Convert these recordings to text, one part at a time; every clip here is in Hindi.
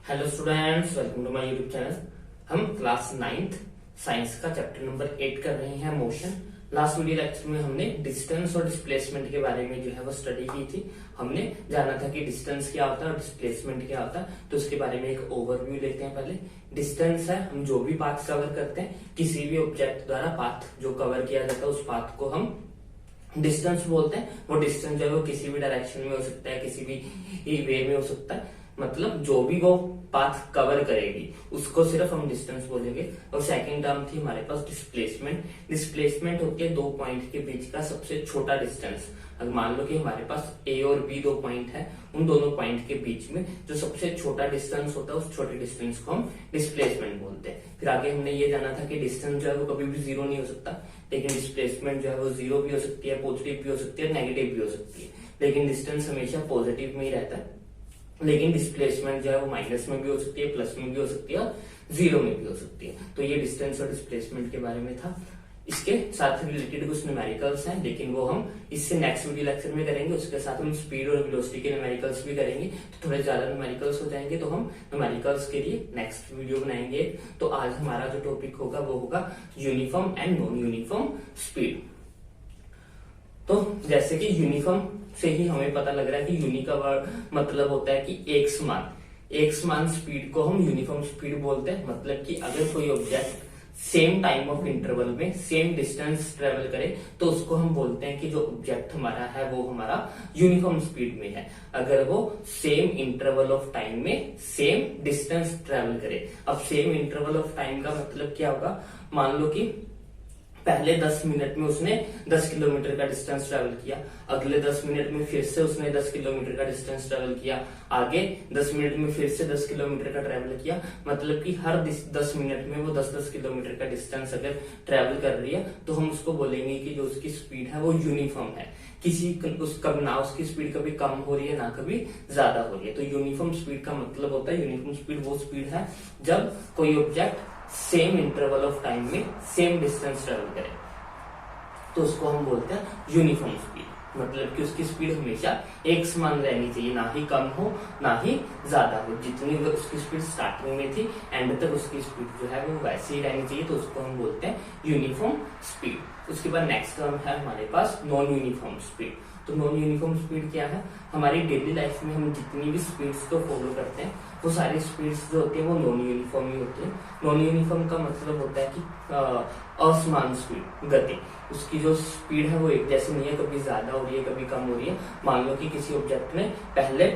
Hello students, welcome to my YouTube channel. हम क्लास 9th साइंस का चैप्टर नंबर 8 कर रहे हैं, मोशन। लास्ट वीडियो लेक्चर में हमने डिस्टेंस और डिस्प्लेसमेंट के बारे में जो है वो स्टडी की थी। हमने जाना था कि डिस्टेंस क्या होता है और डिस्प्लेसमेंट क्या होता है, तो उसके बारे में एक ओवरव्यू लेते हैं। पहले डिस्टेंस है, हम जो भी पाथ कवर करते हैं, किसी भी ऑब्जेक्ट द्वारा पाथ जो कवर किया जाता है उस पाथ को हम डिस्टेंस बोलते हैं। वो डिस्टेंस जो है वो किसी भी डायरेक्शन में हो सकता है, किसी भी वे में हो सकता है, मतलब जो भी वो पाथ कवर करेगी उसको सिर्फ हम डिस्टेंस बोलेंगे। और सेकंड टर्म थी हमारे पास डिस्प्लेसमेंट। डिस्प्लेसमेंट होती है दो पॉइंट के बीच का सबसे छोटा डिस्टेंस। अगर मान लो कि हमारे पास ए और बी दो पॉइंट है, उन दोनों पॉइंट के बीच में जो सबसे छोटा डिस्टेंस होता है उस छोटे डिस्टेंस को हम डिस्प्लेसमेंट बोलते हैं। फिर आगे हमने ये जाना था कि डिस्टेंस जो है वो कभी भी जीरो नहीं हो सकता, लेकिन डिस्प्लेसमेंट जो है वो जीरो भी हो सकती है, पॉजिटिव भी हो सकती है, नेगेटिव भी हो सकती है, लेकिन डिस्टेंस हमेशा पॉजिटिव में ही रहता है। लेकिन डिस्प्लेसमेंट जो है वो माइनस में भी हो सकती है, प्लस में भी हो सकती है और जीरो में भी हो सकती है। तो ये डिस्टेंस और डिस्प्लेसमेंट के बारे में था। इसके साथ रिलेटेड कुछ न्यूमेरिकल्स हैं, लेकिन वो हम इससे नेक्स्ट वीडियो लेक्चर में करेंगे। उसके साथ हम स्पीड और वेलोसिटी के न्यूमेरिकल्स भी करेंगे, तो थोड़े ज्यादा न्यूमेरिकल्स हो जाएंगे, तो हम न्यूमेरिकल्स के लिए नेक्स्ट वीडियो बनाएंगे। तो आज हमारा जो टॉपिक होगा वो होगा uniform and non uniform speed. तो जैसे कि यूनिफॉर्म से ही हमें पता लग रहा है कि यूनि का मतलब होता है कि एक समान स्पीड को हम यूनिफॉर्म स्पीड बोलते हैं। मतलब कि अगर कोई object same time of interval में सेम डिस्टेंस ट्रेवल करे तो उसको हम बोलते हैं कि जो ऑब्जेक्ट हमारा है वो हमारा यूनिफॉर्म स्पीड में है, अगर वो सेम इंटरवल ऑफ टाइम में सेम डिस्टेंस ट्रेवल करे। अब सेम इंटरवल ऑफ टाइम का मतलब क्या होगा? मान लो कि पहले 10 मिनट में उसने 10 किलोमीटर का डिस्टेंस ट्रेवल किया, अगले 10 मिनट में फिर से उसने 10 किलोमीटर का डिस्टेंस ट्रेवल किया, आगे 10 मिनट में फिर से 10 किलोमीटर का ट्रेवल किया। मतलब कि हर 10 मिनट में वो 10-10 किलोमीटर का डिस्टेंस अगर ट्रेवल कर रही है तो हम उसको बोलेंगे कि जो उसकी स्पीड है वो यूनिफॉर्म है। ना उसकी स्पीड कभी कम हो रही है ना कभी ज्यादा हो रही है। तो यूनिफॉर्म स्पीड का मतलब होता है, यूनिफॉर्म स्पीड वो स्पीड है जब कोई object same interval of time में सेम डिस्टेंस ट्रेवल करे, तो उसको हम बोलते हैं यूनिफॉर्म स्पीड। मतलब कि उसकी स्पीड हमेशा एक समान रहनी चाहिए, ना ही कम हो ना ही ज्यादा हो। जितनी उसकी स्पीड स्टार्टिंग में थी एंड तक उसकी स्पीड जो है वो वैसे ही रहनी चाहिए, तो उसको हम बोलते हैं यूनिफॉर्म स्पीड। उसके बाद नेक्स्ट टर्म है हमारे पास नॉन यूनिफॉर्म स्पीड। तो नॉन यूनिफॉर्म स्पीड क्या है? हमारी डेली लाइफ में हम जितनी भी स्पीड्स को फॉलो करते हैं वो सारी स्पीड्स जो होती है वो नॉन यूनिफॉर्म ही होती है। नॉन यूनिफॉर्म का मतलब होता है कि असमान स्पीड, गति, उसकी जो स्पीड है वो एक जैसी नहीं है, कभी ज्यादा हो रही है कभी कम हो रही है। मान लो कि किसी ऑब्जेक्ट ने पहले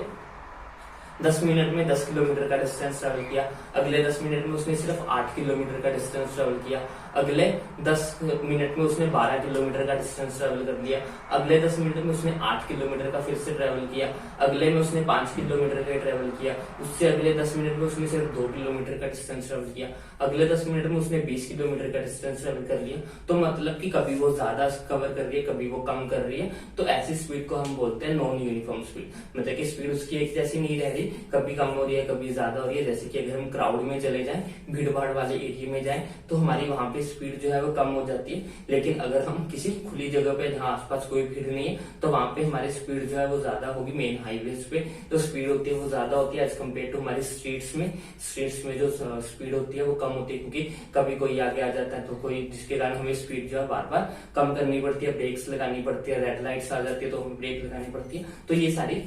10 मिनट में 10 किलोमीटर का डिस्टेंस ट्रेवल किया, अगले 10 मिनट में उसने सिर्फ 8 किलोमीटर का डिस्टेंस ट्रेवल किया, अगले 10 मिनट में उसने 12 किलोमीटर का डिस्टेंस ट्रेवल कर लिया, अगले 10 मिनट में उसने 8 किलोमीटर का फिर से ट्रेवल किया, अगले में उसने 5 किलोमीटर का ट्रेवल किया, उससे अगले 10 मिनट में उसने सिर्फ 2 किलोमीटर का डिस्टेंस ट्रेवल किया, अगले 10 मिनट में उसने 20 किलोमीटर का डिस्टेंस ट्रेवल कर लिया। तो मतलब कि कभी वो ज्यादा कवर कर रही है, कभी वो कम कर रही है। तो ऐसी स्पीड को हम बोलते हैं नॉन यूनिफॉर्म स्पीड। मतलब कि स्पीड उसकी एक जैसी नहीं रह रही, कभी कम हो रही है कभी ज्यादा हो रही है। जैसे कि अगर हम क्राउड में चले जाएं, भीड़ भाड़ वाले एरिया में जाएं, तो हमारी वहां पे स्पीड जो है वो कम हो जाती है। लेकिन अगर हम किसी खुली जगह पे जहाँ आसपास कोई भीड़ नहीं है तो वहां पे हमारी स्पीड जो है वो ज्यादा होगी। मेन हाईवेज पे जो स्पीड होती है वो ज्यादा होती है एज कम्पेयर टू हमारी स्ट्रीट्स में जो स्पीड होती है वो कम होती है, क्योंकि कभी कोई आगे आ जाता है तो कोई, जिसके कारण हमें स्पीड जो है बार बार कम करनी पड़ती है, ब्रेक्स लगानी पड़ती है, रेड लाइट्स आ जाती है तो हमें ब्रेक लगानी पड़ती है। तो ये सारी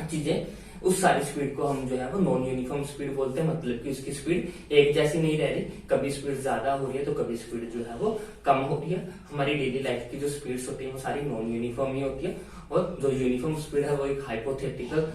चीजें, उस सारी स्पीड को हम जो है वो नॉन यूनिफॉर्म स्पीड बोलते हैं। मतलब कि उसकी स्पीड एक जैसी नहीं रह रही, कभी स्पीड ज्यादा हो रही है तो कभी स्पीड जो है वो कम हो रही है। हमारी डेली लाइफ की जो स्पीड्स होती है वो सारी नॉन यूनिफॉर्म ही होती है। और जो यूनिफॉर्म स्पीड है वो एक हाइपोथेटिकल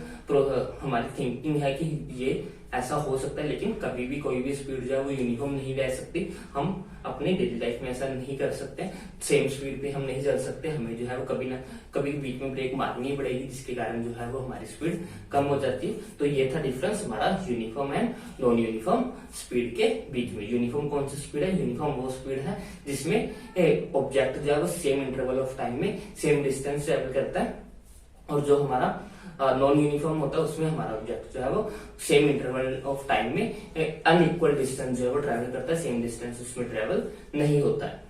हमारी थिंकिंग है कि ये ऐसा हो सकता है, लेकिन कभी भी कोई भी स्पीड जो है वो यूनिफॉर्म नहीं रह सकती। हम अपनी डेली लाइफ में ऐसा नहीं कर सकते, सेम स्पीड पे हम नहीं चल सकते। हमें जो है वो कभी ना कभी बीच में ब्रेक मारनी पड़ेगी, जिसके कारण जो है वो हमारी स्पीड कम हो जाती है। तो ये था डिफरेंस हमारा uniform and non uniform speed के बीच में। यूनिफॉर्म कौन सी स्पीड है? यूनिफॉर्म वो स्पीड है जिसमें ऑब्जेक्ट जो है वो सेम इंटरवल ऑफ टाइम में सेम डिस्टेंस ट्रेवल करता है, और जो हमारा नॉन यूनिफॉर्म होता है उसमें हमारा ऑब्जेक्ट जो है वो सेम इंटरवल ऑफ टाइम में अनइक्वल डिस्टेंस जो है वो ट्रेवल करता है, सेम डिस्टेंस उसमें ट्रेवल नहीं होता है।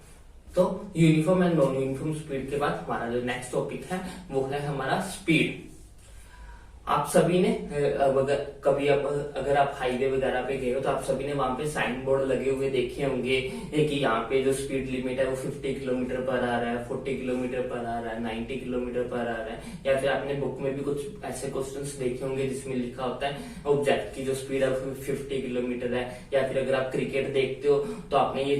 तो uniform and non uniform speed के बाद हमारा जो नेक्स्ट टॉपिक है वो है हमारा स्पीड। आप सभी ने अगर आप हाईवे वगैरह पे गए हो तो आप सभी ने वहां पे साइन बोर्ड लगे हुए देखे होंगे कि यहाँ पे जो स्पीड लिमिट है वो 50 किलोमीटर पर आ रहा है, 40 किलोमीटर पर आ रहा है, 90 किलोमीटर पर आ रहा है। या फिर आपने बुक में भी कुछ ऐसे क्वेश्चंस देखे होंगे जिसमें लिखा होता है ऑब्जेक्ट की जो स्पीड है 50 किलोमीटर है। या फिर अगर आप क्रिकेट देखते हो तो आपने ये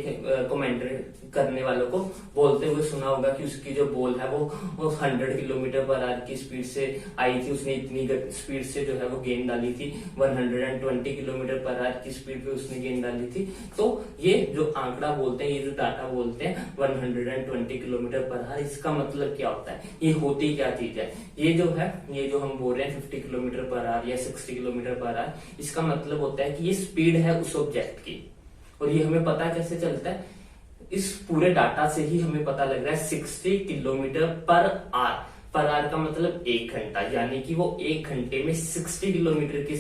कमेंट्री करने वालों को बोलते हुए सुना होगा कि उसकी जो बॉल है वो 100 किलोमीटर पर आवर की स्पीड से आई थी, उसने इतनी स्पीड से जो है वो गेंद डाली थी, 120 किलोमीटर पर आवर की स्पीड पे उसने गेंद डाली थी। तो ये जो आंकड़ा बोलते हैं, ये जो डाटा बोलते हैं 120 किलोमीटर पर आवर, इसका मतलब क्या होता है, ये होती क्या चीज है। ये जो हम बोल रहे हैं 50 किलोमीटर पर आवर या 60 किलोमीटर पर आवर, इसका मतलब होता है कि ये स्पीड है उस ऑब्जेक्ट की। और ये हमें पता कैसे चलता है, इस पूरे डाटा से ही हमें पता लग रहा है 60 kilometre per hour. Per hour का मतलब 1 घंटा, यानी कि वो 1 घंटे में 60 किलोमीटर की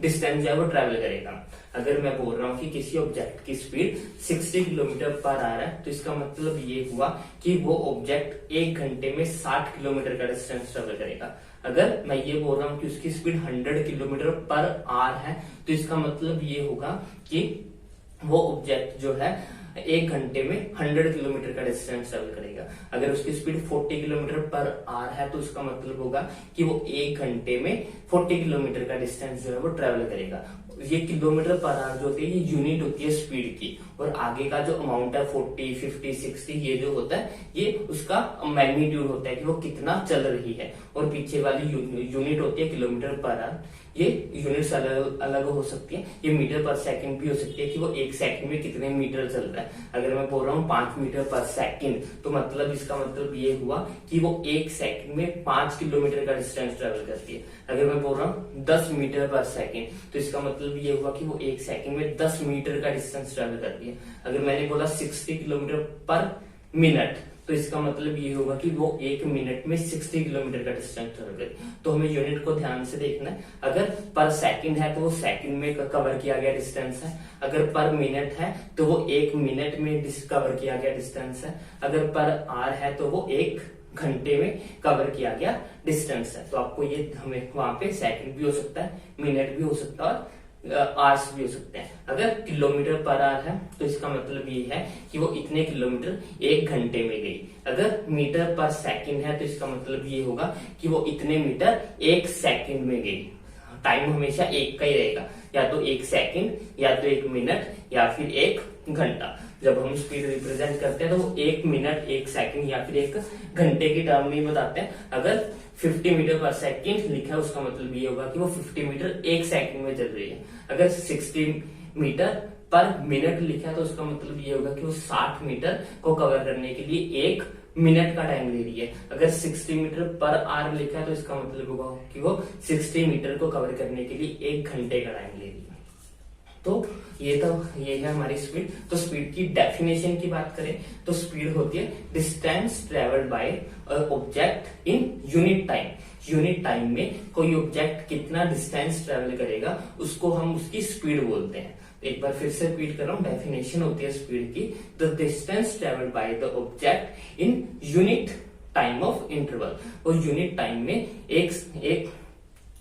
डिस्टेंस जो है वो ट्रेवल करेगा। अगर मैं बोल रहा हूँ कि किसी ऑब्जेक्ट की स्पीड 60 किलोमीटर पर आवर है, तो इसका मतलब ये हुआ कि वो ऑब्जेक्ट 1 घंटे में 60 किलोमीटर का डिस्टेंस ट्रेवल करेगा। अगर मैं ये बोल रहा हूँ कि उसकी स्पीड 100 किलोमीटर पर आवर है, तो इसका मतलब ये होगा कि वो ऑब्जेक्ट जो है 1 घंटे में 100 किलोमीटर का डिस्टेंस ट्रेवल करेगा। अगर उसकी स्पीड 40 किलोमीटर पर आवर है, तो इसका मतलब होगा कि वो 1 घंटे में 40 किलोमीटर का डिस्टेंस जो है वो ट्रेवल करेगा। ये किलोमीटर पर आवर जो होती है ये यूनिट होती है स्पीड की, और आगे का जो अमाउंट है 40, 50, 60 ये जो होता है ये उसका मैग्नीट्यूड होता है कि वो कितना चल रही है। और पीछे वाली यूनिट होती है किलोमीटर पर आवर। ये यूनिट्स अलग अलग हो सकती है, ये मीटर पर सेकंड भी हो सकती है कि वो 1 सेकंड में कितने मीटर चल रहा है। अगर मैं बोल रहा हूँ 5 मीटर पर सेकंड, तो मतलब इसका मतलब ये हुआ कि वो 1 सेकंड में 5 किलोमीटर का डिस्टेंस ट्रेवल करती है। अगर मैं बोल रहा हूँ 10 मीटर पर सेकंड, तो इसका मतलब ये हुआ कि वो 1 सेकंड में 10 मीटर का डिस्टेंस ट्रेवल करती है। अगर मैंने बोला 60 किलोमीटर पर मिनट, तो इसका मतलब ये होगा कि वो 1 मिनट में 60 किलोमीटर का डिस्टेंस ट्रेवल करे। तो हमें यूनिट को ध्यान से देखना है। अगर पर सेकंड है तो वो सेकंड में कवर किया गया डिस्टेंस है। अगर पर मिनट है तो वो 1 मिनट में कवर किया गया डिस्टेंस है। अगर पर आवर है तो वो 1 घंटे में कवर किया गया डिस्टेंस है। तो आपको ये हमें वहां पे सेकंड भी हो सकता है, मिनट भी हो सकता है, और आवर्स भी हो सकते हैं। अगर किलोमीटर पर आवर है तो इसका मतलब ये है कि वो इतने किलोमीटर 1 घंटे में गई। अगर मीटर पर सेकंड है तो इसका मतलब ये होगा कि वो इतने मीटर 1 सेकंड में गई। टाइम हमेशा एक का ही रहेगा, या तो 1 सेकंड, या तो 1 मिनट, या फिर 1 घंटा। जब हम स्पीड रिप्रेजेंट करते हैं तो वो 1 मिनट, 1 सेकंड या फिर 1 घंटे की टर्म में बताते हैं। अगर 50 मीटर पर सेकंड लिखा है उसका मतलब ये होगा कि वो 50 मीटर 1 सेकंड में चल रही है। अगर 60 मीटर पर मिनट लिखा है तो उसका मतलब ये होगा कि वो 60 मीटर को कवर करने के लिए 1 मिनट का टाइम ले रही है। अगर 60 मीटर पर आवर लिखा है तो इसका मतलब होगा कि वो 60 मीटर को कवर करने के लिए 1 घंटे का टाइम ले रही है। तो ये है हमारी स्पीड। तो स्पीड की डेफिनेशन की बात करें तो स्पीड होती है distance travelled by object in unit time. Unit time में कोई ऑब्जेक्ट कितना डिस्टेंस ट्रेवल करेगा उसको हम उसकी स्पीड बोलते हैं। एक बार फिर से रिपीट कर रहा हूं, डेफिनेशन होती है स्पीड की, the distance travelled by the object in unit time of interval. और यूनिट टाइम में एक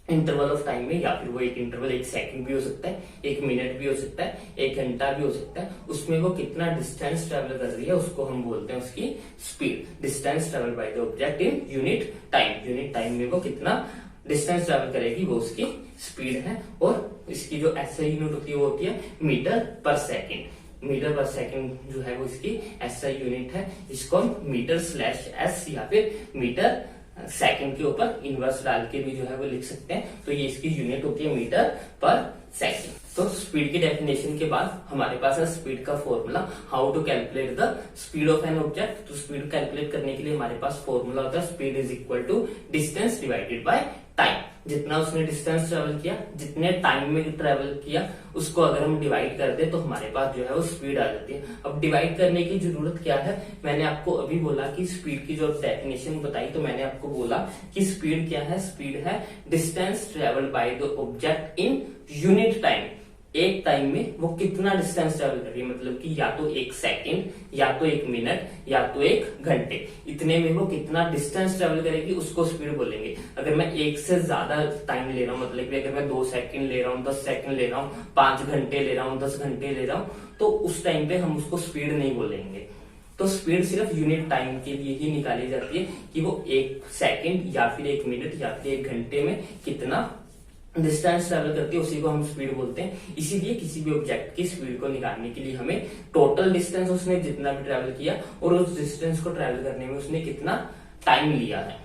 इंटरवल ऑफ टाइम में, या फिर वो एक इंटरवल 1 सेकंड भी हो सकता है, 1 मिनट भी हो सकता है, 1 घंटा भी हो सकता है, उसमें वो कितना डिस्टेंस ट्रेवल कर रही है उसको हम बोलते हैं उसकी speed. Distance travel by the object in unit time. Unit time में वो कितना डिस्टेंस ट्रेवल करेगी वो उसकी स्पीड है। और इसकी जो एसआई यूनिट होती है वो होती है मीटर पर सेकंड। मीटर पर सेकंड जो है वो इसकी एसआई यूनिट है। इसको हम मीटर स्लैश एस या फिर मीटर सेकंड के ऊपर इनवर्स डाल के भी जो है वो लिख सकते हैं। तो ये इसकी यूनिट होती है मीटर पर सेकंड। तो स्पीड की डेफिनेशन के बाद हमारे पास है स्पीड का formula, how to calculate the speed of an object. तो स्पीड कैलकुलेट करने के लिए हमारे पास फॉर्मूला होता है speed is equal to distance divided by time. जितना उसने डिस्टेंस ट्रेवल किया, जितने टाइम में ट्रेवल किया, उसको अगर हम डिवाइड कर दे तो हमारे पास जो है वो स्पीड आ जाती है। अब डिवाइड करने की जरूरत क्या है, मैंने आपको अभी बोला कि स्पीड की जो डेफिनेशन बताई, तो मैंने आपको बोला कि स्पीड क्या है, स्पीड है distance travel by the object in unit time. एक टाइम में वो कितना डिस्टेंस ट्रेवल कर रही है, मतलब कि या तो 1 सेकेंड, या तो 1 मिनट, या तो 1 घंटे, इतने में वो कितना डिस्टेंस ट्रेवल करेगी उसको स्पीड बोलेंगे। अगर मैं एक से ज्यादा टाइम ले रहा हूँ, मतलब कि अगर मैं 2 सेकेंड ले रहा हूँ, 10 सेकेंड ले रहा हूँ, 5 घंटे ले रहा हूँ, 10 घंटे ले रहा हूँ, तो उस टाइम पे हम उसको स्पीड नहीं बोलेंगे। तो स्पीड सिर्फ यूनिट टाइम के लिए ही निकाली जाती है कि वो 1 सेकेंड या फिर 1 मिनट या फिर 1 घंटे में कितना डिस्टेंस ट्रेवल करती है, उसी को हम स्पीड बोलते हैं। इसीलिए किसी भी ऑब्जेक्ट की स्पीड को निकालने के लिए हमें टोटल डिस्टेंस उसने जितना भी ट्रेवल किया और उस डिस्टेंस को ट्रेवल करने में उसने कितना टाइम लिया है,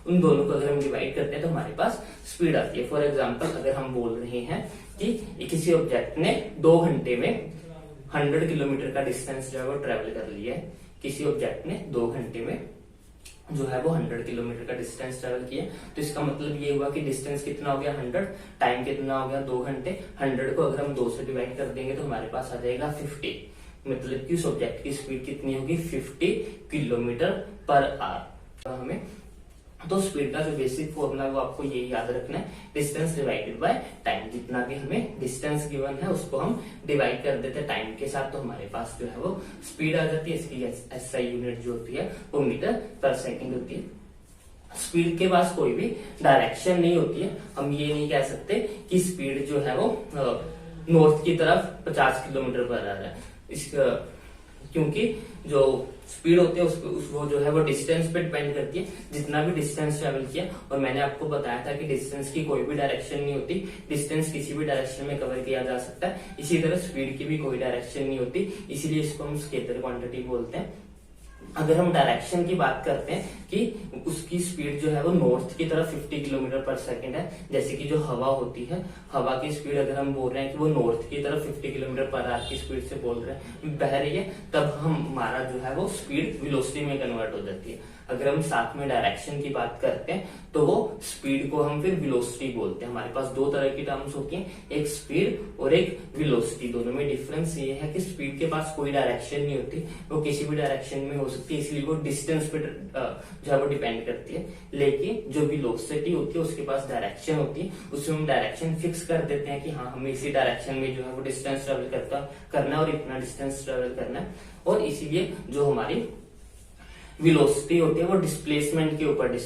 उन दोनों को अगर हम डिवाइड करते हैं तो हमारे पास स्पीड आती है। फॉर एग्जाम्पल, अगर हम बोल रहे हैं कि किसी ऑब्जेक्ट ने 2 घंटे में 100 किलोमीटर का डिस्टेंस जो है वो ट्रेवल कर लिया है, किसी ऑब्जेक्ट ने 2 घंटे में जो है वो 100 किलोमीटर का डिस्टेंस ट्रेवल किया, तो इसका मतलब ये हुआ कि डिस्टेंस कितना हो गया 100, टाइम कितना हो गया 2 घंटे। 100 को अगर हम 2 से डिवाइड कर देंगे तो हमारे पास आ जाएगा 50, मतलब कि उस ऑब्जेक्ट की स्पीड कितनी होगी 50 किलोमीटर पर आवर। हमें तो स्पीड का जो बेसिक फॉर्मूला है वो आपको ये याद रखना है, डिस्टेंस डिवाइडेड बाय टाइम। जितना भी हमें डिस्टेंस गिवन है उसको हम डिवाइड कर देते हैं टाइम के साथ, तो हमारे पास जो है वो स्पीड आ जाती है। इसकी एसआई यूनिट जो होती है वो मीटर पर सेकेंड होती है। स्पीड के पास कोई भी डायरेक्शन नहीं होती है। हम ये नहीं कह सकते कि स्पीड जो है वो नॉर्थ की तरफ 50 किलोमीटर पर आ रहा है, इसका क्योंकि जो स्पीड होती है वो जो है वो डिस्टेंस पे डिपेंड करती है, जितना भी डिस्टेंस ट्रेवल किया। और मैंने आपको बताया था कि डिस्टेंस की कोई भी डायरेक्शन नहीं होती, डिस्टेंस किसी भी डायरेक्शन में कवर किया जा सकता है। इसी तरह स्पीड की भी कोई डायरेक्शन नहीं होती, इसीलिए इसको हम स्केलर क्वांटिटी बोलते हैं। अगर हम डायरेक्शन की बात करते हैं कि उसकी स्पीड जो है वो नॉर्थ की तरफ 50 किलोमीटर पर सेकंड है, जैसे कि जो हवा होती है, हवा की स्पीड अगर हम बोल रहे हैं कि वो नॉर्थ की तरफ 50 किलोमीटर पर आवर की स्पीड से बोल रहे हैं बह रही है, तब हमारा जो है वो स्पीड वेलोसिटी में कन्वर्ट हो जाती है। अगर हम साथ में डायरेक्शन की बात करते हैं तो वो स्पीड को हम फिर वेलोसिटी बोलते हैं। हमारे पास 2 तरह की टर्म्स होती हैं, एक स्पीड और एक वेलोसिटी। दोनों में डिफरेंस ये है कि स्पीड के पास कोई डायरेक्शन नहीं होती, वो किसी भी डायरेक्शन में हो सकती है, इसलिए वो डिस्टेंस पे जो है वो डिपेंड करती है। लेकिन जो वेलोसिटी होती है उसके पास डायरेक्शन होती है, उसमें हम डायरेक्शन फिक्स कर देते हैं कि हाँ हमें इसी डायरेक्शन में जो है वो डिस्टेंस ट्रेवल करना है और इतना डिस्टेंस ट्रेवल करना है। और इसीलिए जो हमारी वेलोसिटी होती है वो डिस्प्लेसमेंट के ऊपर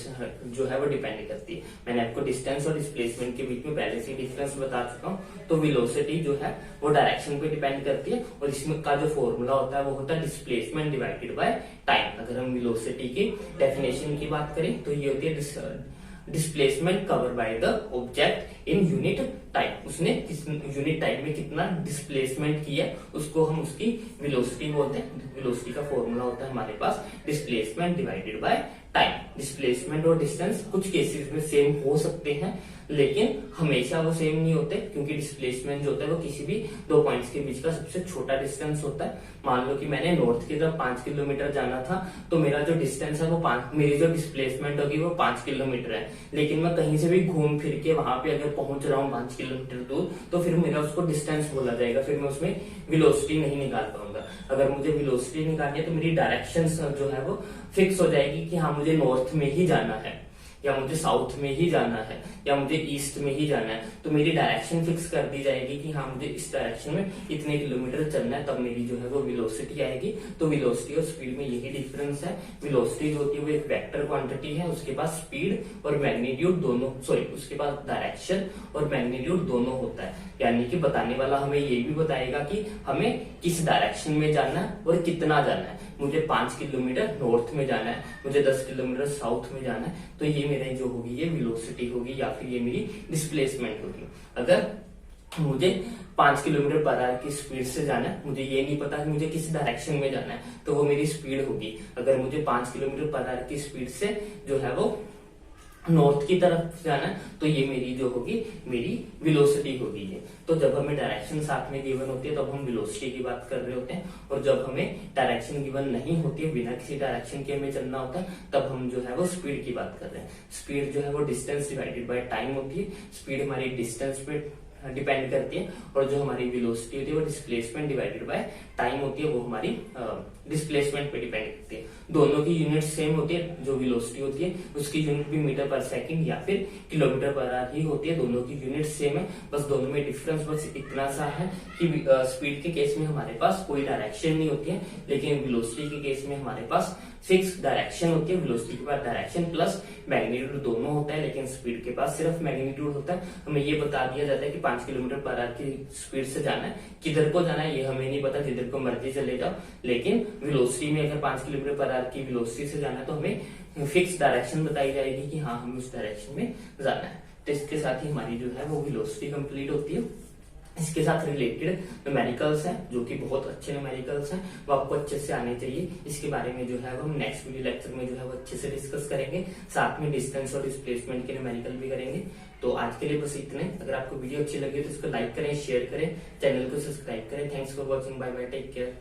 जो है वो डिपेंड करती है। मैंने आपको डिस्टेंस और डिस्प्लेसमेंट के बीच में पहले से डिफरेंस बता चुका हूँ। तो वेलोसिटी जो है वो डायरेक्शन पे डिपेंड करती है और इसमें का जो फॉर्मूला होता है वो होता है डिस्प्लेसमेंट डिवाइडेड बाय टाइम। अगर हम वेलोसिटी की डेफिनेशन की बात करें तो ये होती है displacement cover by the object in unit time. उसने यूनिट टाइम में कितना डिस्प्लेसमेंट किया उसको हम उसकी वेलोसिटी बोलते हैं। वेलोसिटी का फॉर्मूला होता है हमारे पास displacement divided by time. Displacement और डिस्टेंस कुछ केसेस में सेम हो सकते हैं, लेकिन हमेशा वो सेम नहीं होते, क्योंकि डिस्प्लेसमेंट जो होता है वो किसी भी 2 पॉइंट्स के बीच का सबसे छोटा डिस्टेंस होता है। मान लो कि मैंने नॉर्थ की तरफ 5 किलोमीटर जाना था, तो मेरा जो डिस्टेंस है वो मेरी जो डिस्प्लेसमेंट होगी वो 5 किलोमीटर है। लेकिन मैं कहीं से भी घूम फिर के वहां पे अगर पहुंच रहा हूँ 5 किलोमीटर दूर, तो फिर मेरा उसको डिस्टेंस बोला जाएगा, फिर मैं उसमें वेलोसिटी नहीं निकाल पाऊंगा। अगर मुझे वेलोसिटी निकालनी है तो मेरी डायरेक्शन जो है वो फिक्स हो जाएगी कि हाँ मुझे नॉर्थ में ही जाना है, या मुझे साउथ में ही जाना है, या मुझे ईस्ट में ही जाना है। तो मेरी डायरेक्शन फिक्स कर दी जाएगी कि हाँ मुझे इस डायरेक्शन में इतने किलोमीटर चलना है, तब मेरी जो है वो वेलोसिटी आएगी। तो वेलोसिटी और स्पीड में यही डिफरेंस है। वेलोसिटी जो होती है वो एक वेक्टर क्वांटिटी है, उसके पास स्पीड और मैग्नीट्यूड दोनों, उसके पास डायरेक्शन और मैग्नीट्यूड दोनों होता है। यानी कि बताने वाला हमें ये भी बताएगा कि हमें किस डायरेक्शन में जाना है और कितना जाना है। मुझे 5 किलोमीटर नॉर्थ में जाना है, मुझे 10 किलोमीटर साउथ में जाना है, तो ये मेरा जो होगी ये वेलोसिटी होगी या फिर ये मेरी डिस्प्लेसमेंट होगी। अगर मुझे 5 किलोमीटर पर आवर की स्पीड से जाना है, मुझे ये नहीं पता कि मुझे किस डायरेक्शन में जाना है, तो वो मेरी स्पीड होगी। अगर मुझे 5 किलोमीटर पर आवर की स्पीड से जो है वो नॉर्थ की तरफ जाना है, तो ये मेरी जो होगी मेरी वेलोसिटी होगी ये। तो जब हमें डायरेक्शन साथ में गिवन होती है तब हम वेलोसिटी की बात कर रहे होते हैं, और जब हमें डायरेक्शन गिवन नहीं होती है, बिना किसी डायरेक्शन के हमें चलना होता है, तब हम जो है वो स्पीड की बात कर रहे हैं। स्पीड जो है वो डिस्टेंस डिवाइडेड बाय टाइम होती है। स्पीड हमारी डिस्टेंस पे डिपेंड करती है, और जो हमारी वेलोसिटी होती है वो डिस्प्लेसमेंट डिवाइडेड बाय टाइम होती है, वो हमारी डिस्प्लेसमेंट पे डिपेंड करती है। दोनों की यूनिट सेम होती है, जो वेलोसिटी होती है उसकी यूनिट भी मीटर पर सेकंड या फिर किलोमीटर पर आवर ही होती है। दोनों की यूनिट सेम है, बस दोनों में डिफरेंस बस इतना सा है कि स्पीड के केस में हमारे पास कोई डायरेक्शन नहीं होती है, लेकिन वेलोसिटी के केस में हमारे पास फिक्स डायरेक्शन होती है। वेलोसिटी के पास डायरेक्शन प्लस मैग्नीट्यूड दोनों होता है, लेकिन स्पीड के पास सिर्फ मैग्नीट्यूड होता है। हमें ये बता दिया जाता है कि 5 किलोमीटर पर आवर की स्पीड से जाना है, किधर को जाना है ये हमें नहीं पता, जिधर को मर्जी चले जाओ। लेकिन वेलोसिटी में अगर 5 किलोमीटर पर आवर की वेलोसिटी से जाना है तो हमें फिक्स डायरेक्शन बताई जाएगी कि हाँ हमें उस डायरेक्शन में जाना है। तो इसके साथ ही हमारी जो है वो वेलोसिटी कंप्लीट होती है। इसके साथ रिलेटेड न्यूमेरिकल्स हैं जो कि बहुत अच्छे न्यूमेरिकल्स हैं, वो आपको अच्छे से आने चाहिए। इसके बारे में जो है वो हम नेक्स्ट वीडियो लेक्चर में जो है वो अच्छे से डिस्कस करेंगे, साथ में डिस्टेंस और डिस्प्लेसमेंट के न्यूमेरिकल भी करेंगे। तो आज के लिए बस इतने। अगर आपको वीडियो अच्छी लगी तो इसको लाइक करें, शेयर करें, चैनल को सब्सक्राइब करें। Thanks for watching, bye bye, take care.